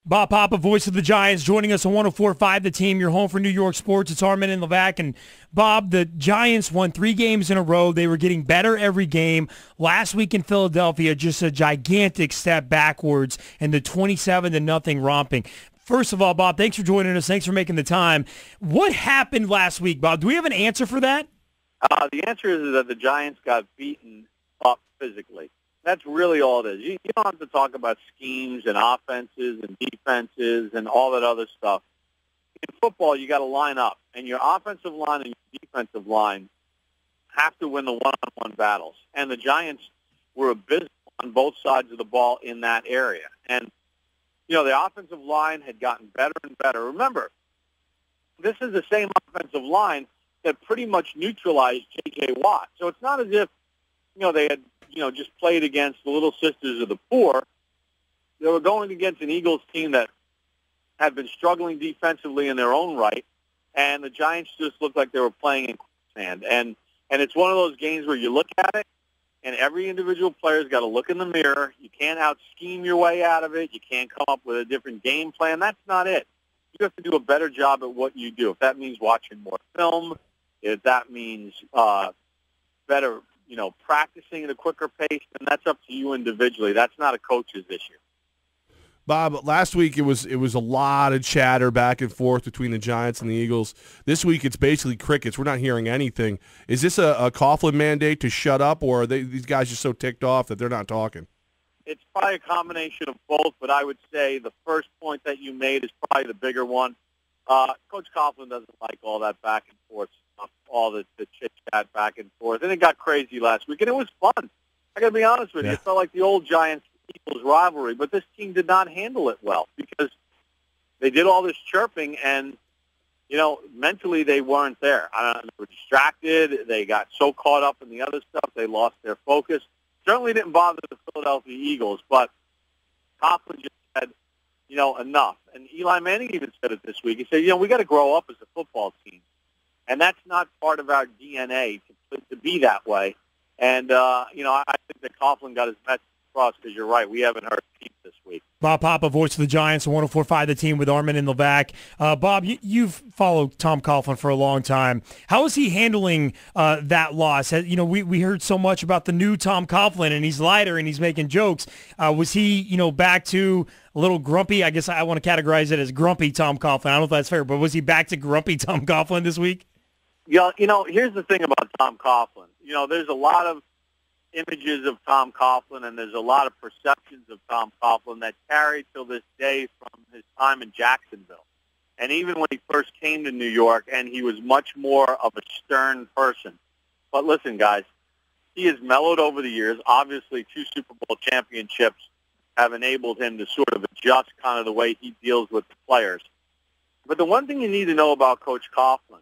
Bob Papa, voice of the Giants, joining us on 104.5 The Team, your home for New York sports. It's Armen and Levack. And Bob, the Giants won 3 games in a row. They were getting better every game. Last week in Philadelphia, just a gigantic step backwards in the 27-0 romping. First of all, Bob, thanks for joining us. Thanks for making the time. What happened last week, Bob? Do we have an answer for that? The answer is that the Giants got beaten up physically. That's really all it is. You don't have to talk about schemes and offenses and defenses and all that other stuff. In football, you got to line up, and your offensive line and your defensive line have to win the one-on-one battles. And the Giants were abysmal on both sides of the ball in that area. And, the offensive line had gotten better and better. Remember, this is the same offensive line that pretty much neutralized J.J. Watt. So it's not as if, they had just played against the Little Sisters of the Poor. They were going against an Eagles team that had been struggling defensively in their own right, and the Giants just looked like they were playing in quicksand. And it's one of those games where you look at it, and every individual player's got to look in the mirror. You can't out-scheme your way out of it. You can't come up with a different game plan. That's not it. You have to do a better job at what you do. If that means watching more film, if that means better practicing at a quicker pace, and that's up to you individually. That's not a coach's issue. Bob, last week it was a lot of chatter back and forth between the Giants and the Eagles. This week it's basically crickets. We're not hearing anything. Is this a Coughlin mandate to shut up, or are these guys just so ticked off that they're not talking? It's probably a combination of both, but I would say the first point that you made is probably the bigger one. Coach Coughlin doesn't like all that back and forth stuff, all the chit-chat back and forth. And it got crazy last week, and it was fun. I got to be honest with you. It felt like the old Giants-Eagles rivalry, but this team did not handle it well because they did all this chirping, and, mentally they weren't there. They were distracted. They got so caught up in the other stuff, they lost their focus. Certainly didn't bother the Philadelphia Eagles, but Coughlin just said, enough. And Eli Manning even said it this week. He said, we got to grow up as a football team. And that's not part of our DNA to be that way. And, I think that Coughlin got his message across because you're right. We haven't heard a peep this week. Bob Papa, voice of the Giants, on 104.5 The Team with Armen and Levack. Bob, you've followed Tom Coughlin for a long time. How is he handling that loss? We heard so much about the new Tom Coughlin, and he's lighter and he's making jokes. Was he, back to a little grumpy? I guess I want to categorize it as grumpy Tom Coughlin. I don't know if that's fair, but was he back to grumpy Tom Coughlin this week? Yeah, here's the thing about Tom Coughlin. There's a lot of images of Tom Coughlin, and there's a lot of perceptions of Tom Coughlin that carry till this day from his time in Jacksonville. And even when he first came to New York, and he was much more of a stern person. But listen, guys, he has mellowed over the years. Obviously, 2 Super Bowl championships have enabled him to sort of adjust kind of the way he deals with the players. But the one thing you need to know about Coach Coughlin,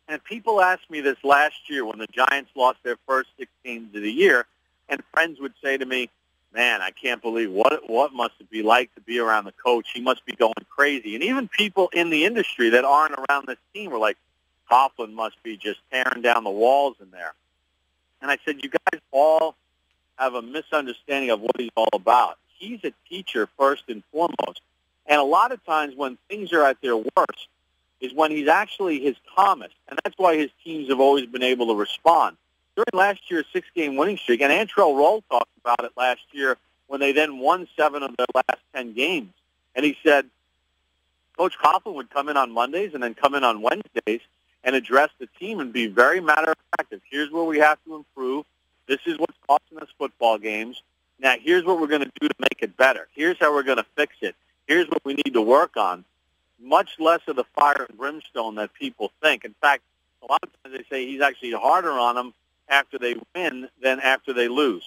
and people asked me this last year when the Giants lost their first 6 games of the year, and friends would say to me, man, I can't believe what must it be like to be around the coach. He must be going crazy. And even people in the industry that aren't around this team were like, Coughlin must be just tearing down the walls in there. And I said, you guys all have a misunderstanding of what he's all about. He's a teacher first and foremost. And a lot of times when things are at their worst, is when he's actually his calmest, and that's why his teams have always been able to respond. During last year's 6-game winning streak, and Antrell Roll talked about it last year when they then won 7 of their last 10 games, and he said Coach Coughlin would come in on Mondays and then come in on Wednesdays and address the team and be very matter-of-fact. Here's where we have to improve. This is what's costing us football games. Now, here's what we're going to do to make it better. Here's how we're going to fix it. Here's what we need to work on. Much less of the fire and brimstone that people think. In fact, a lot of times they say he's actually harder on them after they win than after they lose.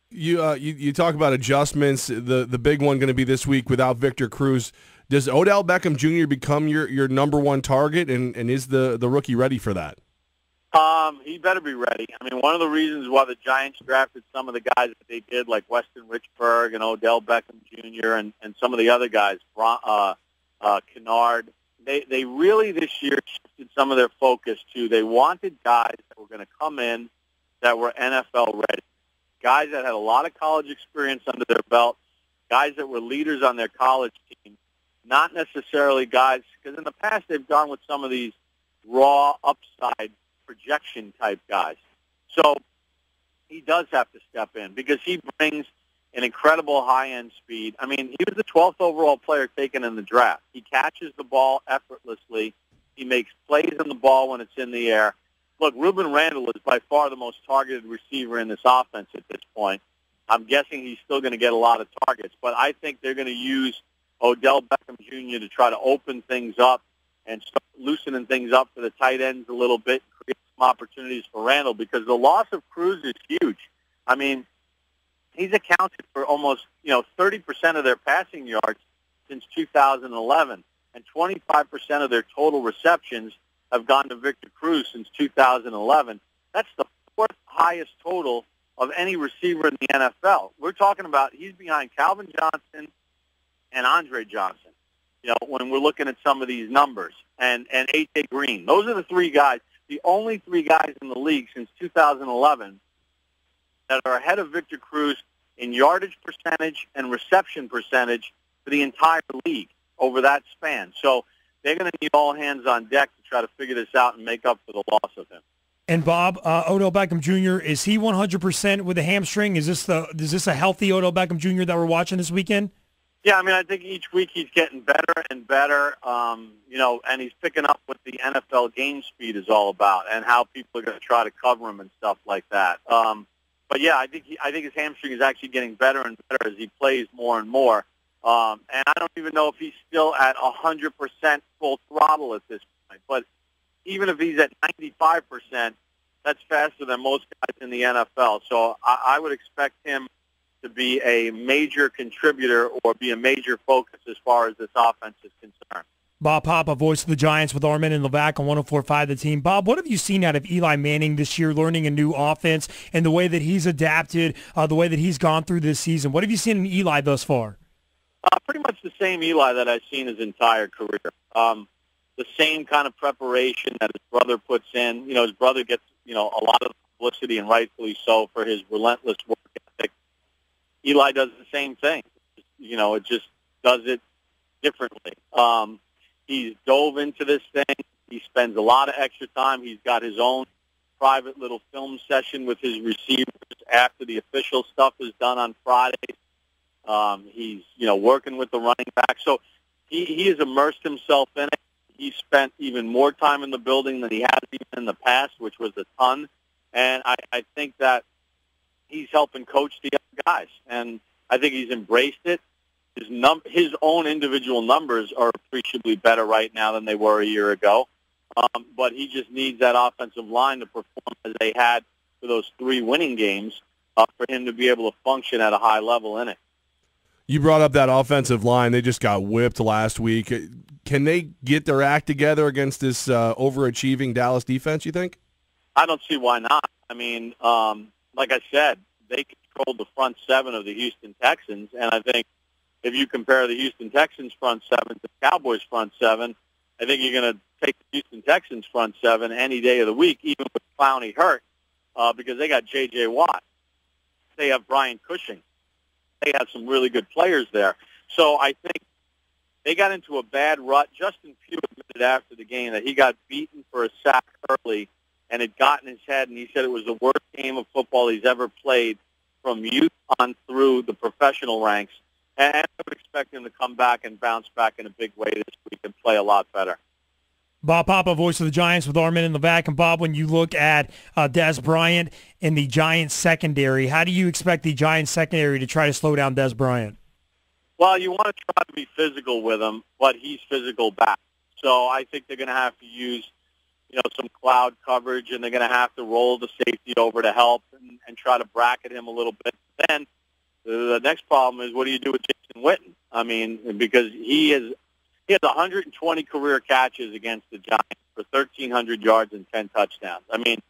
You talk about adjustments. The big one going to be this week without Victor Cruz. Does Odell Beckham Jr. become your number one target, and is the rookie ready for that? He better be ready. I mean, one of the reasons why the Giants drafted some of the guys that they did, like Weston Richburg and Odell Beckham Jr. and some of the other guys, Kennard, they really this year shifted some of their focus to they wanted guys that were going to come in that were NFL ready, guys that had a lot of college experience under their belt, guys that were leaders on their college team, not necessarily guys, because in the past they've gone with some of these raw upside projection type guys. So he does have to step in because he brings an incredible high-end speed. I mean, he was the 12th overall player taken in the draft. He catches the ball effortlessly. He makes plays on the ball when it's in the air. Look, Ruben Randall is by far the most targeted receiver in this offense at this point. I'm guessing he's still going to get a lot of targets, but I think they're going to use Odell Beckham Jr. to try to open things up and start loosening things up for the tight ends a little bit, create some opportunities for Randall, because the loss of Cruz is huge. I mean, he's accounted for almost 30% of their passing yards since 2011, and 25% of their total receptions have gone to Victor Cruz since 2011. That's the fourth highest total of any receiver in the NFL. We're talking about he's behind Calvin Johnson and Andre Johnson, when we're looking at some of these numbers, and A.J. Green. Those are the three guys, the only three guys in the league since 2011 that are ahead of Victor Cruz in yardage percentage and reception percentage for the entire league over that span. So they're going to need all hands on deck to try to figure this out and make up for the loss of him. And Bob, Odell Beckham Jr., is he 100% with a hamstring? Is this a healthy Odell Beckham Jr. that we're watching this weekend? Yeah, I mean, I think each week he's getting better and better, and he's picking up what the NFL game speed is all about and how people are going to try to cover him and stuff like that. But yeah, I think his hamstring is actually getting better and better as he plays more and more. And I don't even know if he's still at 100% full throttle at this point. But even if he's at 95%, that's faster than most guys in the NFL. So I would expect him to be a major contributor or be a major focus as far as this offense is concerned. Bob Papa, voice of the Giants with Armen and Levack on 104.5 The Team. Bob, what have you seen out of Eli Manning this year, learning a new offense and the way that he's adapted, the way that he's gone through this season? What have you seen in Eli thus far? Pretty much the same Eli that I've seen his entire career. The same kind of preparation that his brother puts in. His brother gets, a lot of publicity, and rightfully so, for his relentless work ethic. Eli does the same thing. It just does it differently. He's dove into this thing. He spends a lot of extra time. He's got his own private little film session with his receivers after the official stuff is done on Fridays. He's, working with the running back. So he has immersed himself in it. He spent even more time in the building than he has even in the past, which was a ton. And I think that he's helping coach the other guys. And I think he's embraced it. His own individual numbers are appreciably better right now than they were a year ago. But he just needs that offensive line to perform as they had for those 3 winning games for him to be able to function at a high level in it. You brought up that offensive line. They just got whipped last week. Can they get their act together against this overachieving Dallas defense, you think? I don't see why not. I mean, like I said, they controlled the front 7 of the Houston Texans, and I think if you compare the Houston Texans front 7 to the Cowboys front 7, I think you're going to take the Houston Texans front 7 any day of the week, even with Clowney hurt, because they got J.J. Watt. They have Brian Cushing. They have some really good players there. So I think they got into a bad rut. Justin Pugh admitted after the game that he got beaten for a sack early, and it got in his head, and he said it was the worst game of football he's ever played from youth on through the professional ranks. And I would expect him to come back and bounce back in a big way this week and play a lot better. Bob Papa, voice of the Giants with Armen and Levack. And Bob, when you look at Dez Bryant in the Giants secondary, how do you expect the Giants secondary to try to slow down Dez Bryant? Well, you want to try to be physical with him, but he's physical back. So I think they're going to have to use, some cloud coverage, and they're going to have to roll the safety over to help and try to bracket him a little bit. Then the next problem is, what do you do with Jason Witten? I mean, because he has 120 career catches against the Giants for 1,300 yards and 10 touchdowns. I mean,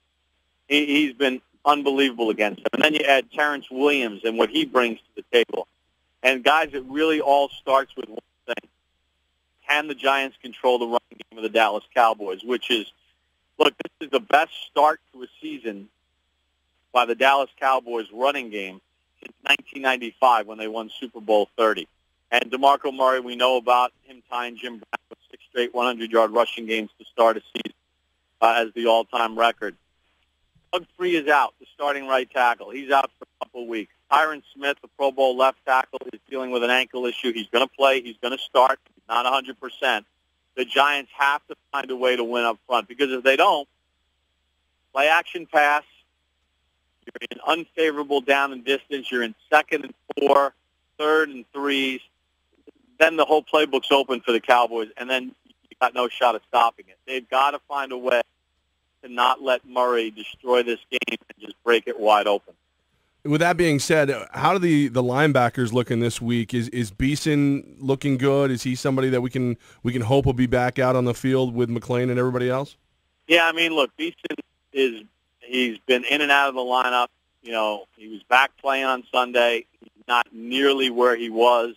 he's been unbelievable against them. And then you add Terrence Williams and what he brings to the table. And, guys, it really all starts with one thing. Can the Giants control the running game of the Dallas Cowboys, which is, look, this is the best start to a season by the Dallas Cowboys running game since 1995 when they won Super Bowl 30. And DeMarco Murray, we know about him tying Jim Brown with 6 straight 100-yard rushing games to start a season as the all-time record. Doug Free is out, the starting right tackle. He's out for a couple of weeks. Tyron Smith, the Pro Bowl left tackle, is dealing with an ankle issue. He's going to play. He's going to start. He's not 100%. The Giants have to find a way to win up front, because if they don't, play action pass, you're in unfavorable down and distance, you're in 2nd and 4, 3rd and 3s, then the whole playbook's open for the Cowboys, and then you got no shot of stopping it. They've got to find a way to not let Murray destroy this game and just break it wide open. With that being said, how do the linebackers looking this week? Is Beeson looking good? Is he somebody that we can hope will be back out on the field with McClain and everybody else? Yeah, I mean, look, Beeson he's been in and out of the lineup. You know, he was back playing on Sunday. He's not nearly where he was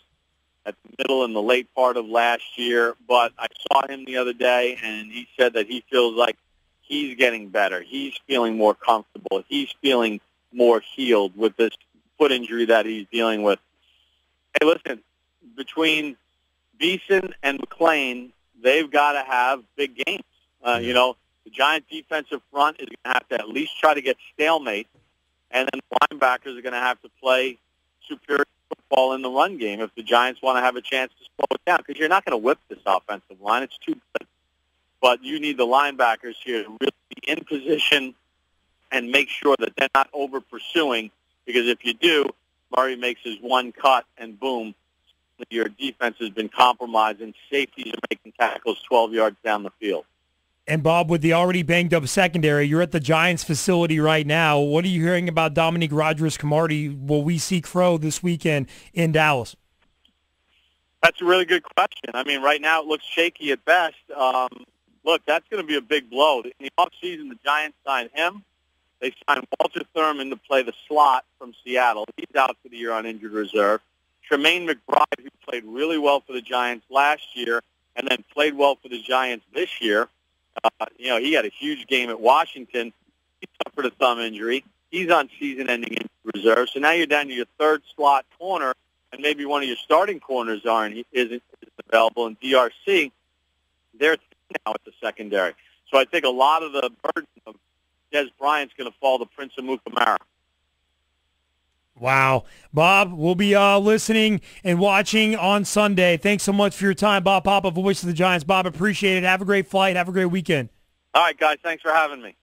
at the middle and the late part of last year, but I saw him the other day, and he said that he feels like he's getting better. He's feeling more comfortable. He's feeling more healed with this foot injury that he's dealing with. Hey, listen, between Beeson and McClain, they've got to have big games. You know, the Giants' defensive front is going to have to at least try to get stalemate, and then the linebackers are going to have to play superior football in the run game if the Giants want to have a chance to slow it down, because you're not going to whip this offensive line. It's too good. But you need the linebackers here to really be in position and make sure that they're not over-pursuing, because if you do, Murray makes his one cut, and boom, your defense has been compromised, and safeties are making tackles 12 yards down the field. And, Bob, with the already banged-up secondary, you're at the Giants facility right now. What are you hearing about Dominique Rodgers-Cromartie? Will we see Crow this weekend in Dallas? That's a really good question. I mean, right now it looks shaky at best. Look, that's going to be a big blow. In the offseason, the Giants signed him. They signed Walter Thurman to play the slot from Seattle. He's out for the year on injured reserve. Tremaine McBride, who played really well for the Giants last year and then played well for the Giants this year, you know, he had a huge game at Washington. He suffered a thumb injury. He's on season-ending injured reserve. So now you're down to your third slot corner, and maybe one of your starting corners isn't available. And DRC, they're now at the secondary. So I think a lot of the burden of Des Bryant's going to fall to Prince Amukamara. Wow. Bob, we'll be listening and watching on Sunday. Thanks so much for your time, Bob Papa, voice of the Giants. Bob, appreciate it. Have a great flight. Have a great weekend. All right, guys. Thanks for having me.